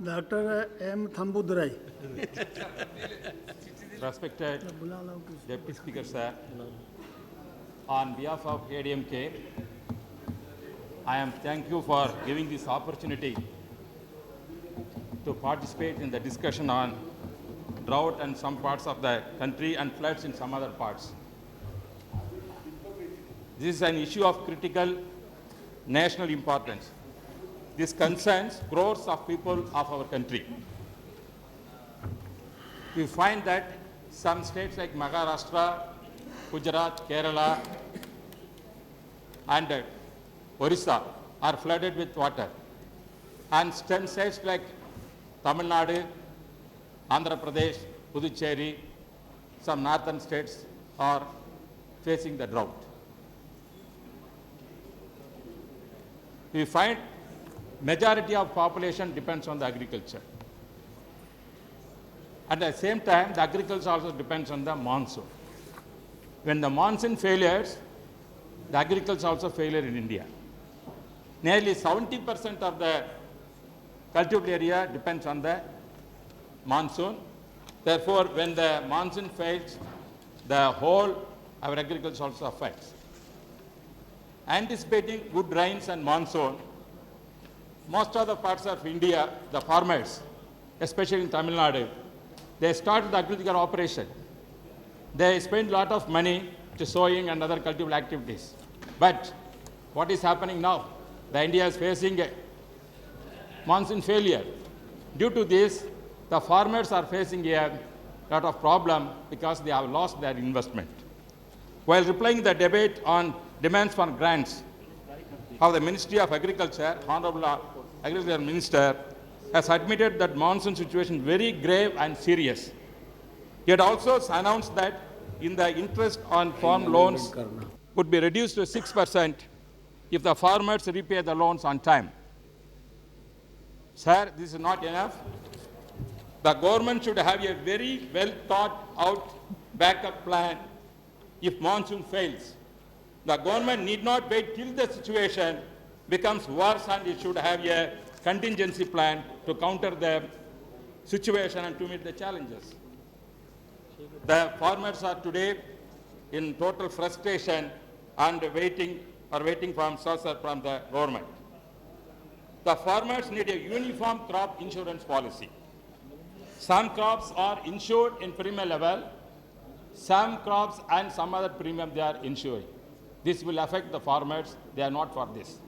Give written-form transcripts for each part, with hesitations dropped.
Dr. M. Thambidurai. Respected Deputy Speaker, sir, on behalf of ADMK, I am thank you for giving this opportunity to participate in the discussion on drought in some parts of the country and floods in some other parts. This is an issue of critical national importance. This concerns crores of people of our country. We find that some states like Maharashtra, Gujarat, Kerala, and Orissa are flooded with water. And some states like Tamil Nadu, Andhra Pradesh, Puducherry, some northern states are facing the drought. We find majority of population depends on the agriculture. At the same time, the agriculture also depends on the monsoon. When the monsoon failures, the agriculture also failure in India. Nearly 70% of the cultivable area depends on the monsoon. Therefore, when the monsoon fails, the whole our agriculture also affects. Anticipating good rains and monsoon, most of the parts of India, the farmers, especially in Tamil Nadu, they started the agricultural operation. They spend a lot of money to sowing and other cultural activities. But what is happening now? The India is facing a monsoon failure. Due to this, the farmers are facing a lot of problem because they have lost their investment. While replying the debate on demands for grants of the Ministry of Agriculture, Honorable Agriculture Minister has admitted that monsoon situation is very grave and serious. He had also announced that in the interest on farm loans would be reduced to 6% if the farmers repay the loans on time. Sir, this is not enough. The government should have a very well thought out backup plan if monsoon fails. The government need not wait till the situation becomes worse, and it should have a contingency plan to counter the situation and to meet the challenges. The farmers are today in total frustration and waiting for answers from the government. The farmers need a uniform crop insurance policy. Some crops are insured in premium level, some crops and some other premium they are insuring. This will affect the farmers, they are not for this.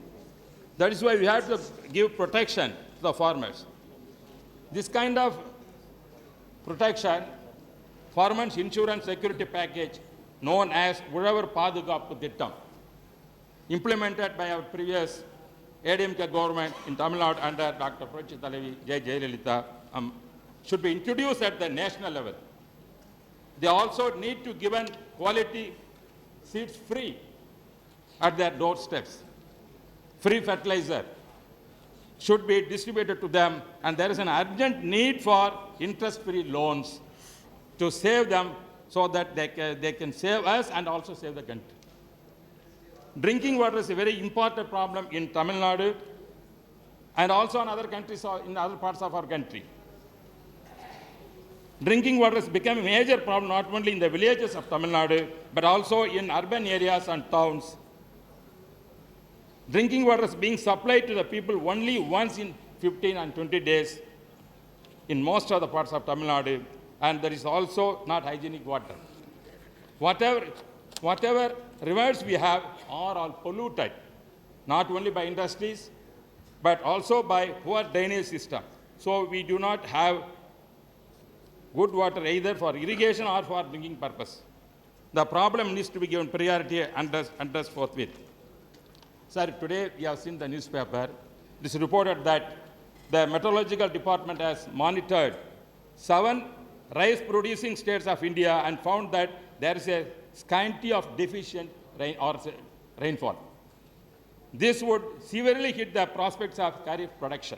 That is why we have to give protection to the farmers. This kind of protection, farmers insurance security package known as Ulavar Padukaappu Thittam, implemented by our previous ADMK government in Tamil Nadu under Dr. Puranchi Thalavi J. Jayalalitha, should be introduced at the national level. They also need to give quality seeds free at their doorsteps. Free fertilizer should be distributed to them, and there is an urgent need for interest-free loans to save them so that they can save us and also save the country. Drinking water is a very important problem in Tamil Nadu and also in other countries, in other parts of our country. Drinking water has become a major problem not only in the villages of Tamil Nadu, but also in urban areas and towns. Drinking water is being supplied to the people only once in 15 and 20 days in most of the parts of Tamil Nadu, and there is also not hygienic water. Whatever rivers we have are all polluted, not only by industries, but also by poor drainage system. So we do not have good water either for irrigation or for drinking purpose. The problem needs to be given priority and addressed forthwith. Sir, today we have seen the newspaper. It is reported that the Meteorological Department has monitored 7 rice-producing states of India and found that there is a scanty of deficient rainfall. This would severely hit the prospects of kharif production.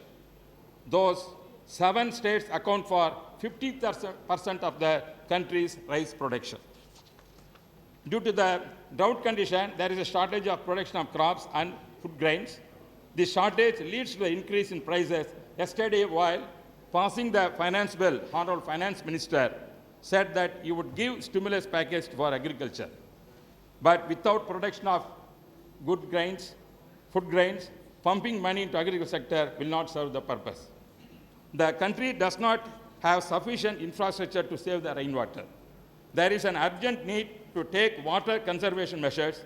Those 7 states account for 50% of the country's rice production. Due to the drought condition, there is a shortage of production of crops and food grains. This shortage leads to the increase in prices. Yesterday, while passing the finance bill, Honorable Finance Minister said that he would give stimulus package for agriculture. But without production of good grains, food grains, pumping money into agriculture sector will not serve the purpose. The country does not have sufficient infrastructure to save the rainwater. There is an urgent need to take water conservation measures.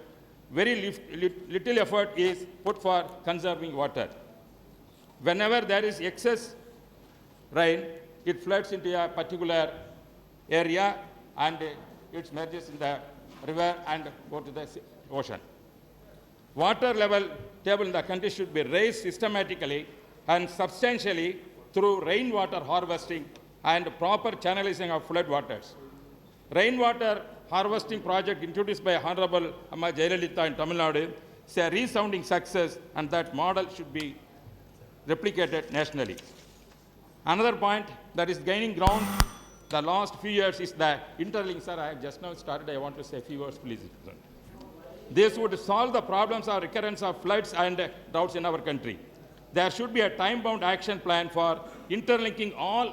Very little effort is put for conserving water. Whenever there is excess rain, it floods into a particular area and it merges in the river and go to the ocean. Water level table in the country should be raised systematically and substantially through rainwater harvesting and proper channelizing of flood waters. Rainwater harvesting project introduced by Honorable Amma Jayalalitha in Tamil Nadu is a resounding success, and that model should be replicated nationally. Another point that is gaining ground the last few years is the interlink. Sir, I have just now started. I want to say a few words, please. This would solve the problems of recurrence of floods and droughts in our country. There should be a time-bound action plan for interlinking all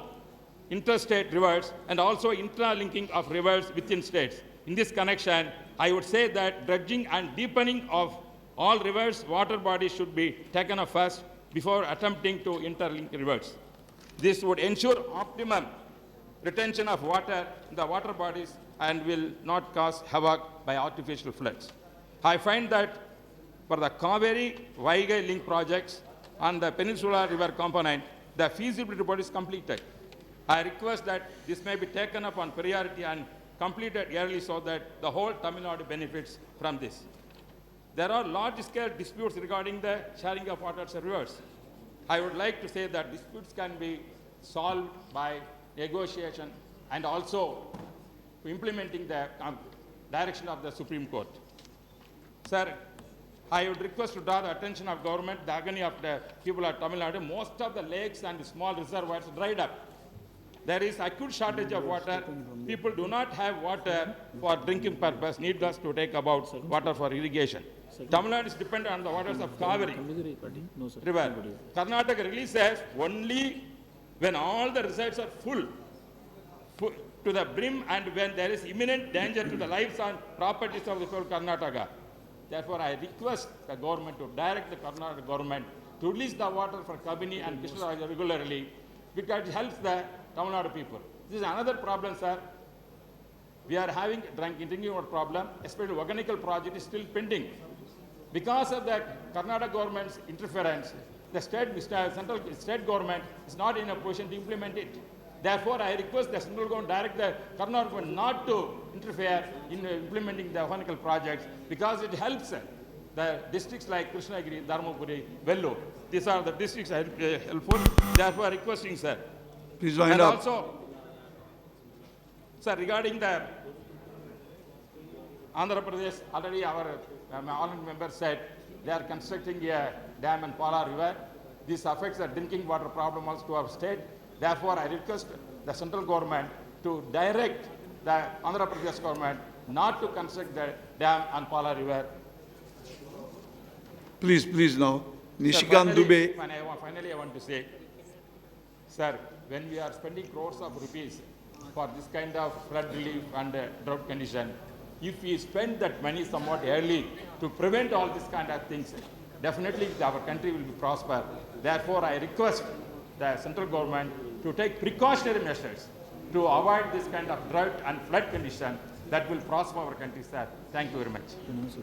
interstate rivers and also interlinking of rivers within states. In this connection, I would say that dredging and deepening of all rivers, water bodies should be taken up first before attempting to interlink rivers. This would ensure optimum retention of water in the water bodies and will not cause havoc by artificial floods. I find that for the Kaveri-Vaigai link projects on the Peninsula River component, the feasibility report is completed. I request that this may be taken up on priority and completed early so that the whole Tamil Nadu benefits from this. There are large-scale disputes regarding the sharing of waters and rivers. I would like to say that disputes can be solved by negotiation and also implementing the direction of the Supreme Court. Sir, I would request to draw the attention of government, the agony of the people of Tamil Nadu. Most of the lakes and small reservoirs dried up. There is acute shortage of water. People do not have water for drinking purpose, needless to take about water for irrigation. Tamil Nadu is dependent on the waters of Kaveri River. Karnataka releases only when all the reservoirs are full to the brim and when there is imminent danger to the lives and properties of the people of Karnataka. Therefore, I request the government to direct the Karnataka government to release the water for Kabini and Krishna regularly because it helps the Tamil Nadu people. This is another problem, sir. We are having drinking water problem, especially Vaganical project is still pending. Because of the Karnataka government's interference, the central state government is not in a position to implement it. Therefore, I request the central government direct the Karnataka government not to interfere in implementing the Vaganical projects because it helps the districts like Krishnagiri, Dharmapuri, Vellore. These are the districts helpful. Therefore, requesting, sir. Please wind and up. Also, sir, regarding the Andhra Pradesh, already our honorable member said they are constructing a dam in Pala River. This affects the drinking water problem also to our state. Therefore, I request the central government to direct the Andhra Pradesh government not to construct the dam on Pala River. Please now. Nishikant Dubey. Finally, I want to say, sir, when we are spending crores of rupees for this kind of flood relief and drought condition, if we spend that money somewhat early to prevent all these kind of things, definitely our country will be prosper. Therefore, I request the central government to take precautionary measures to avoid this kind of drought and flood condition that will prosper our country, sir. Thank you very much.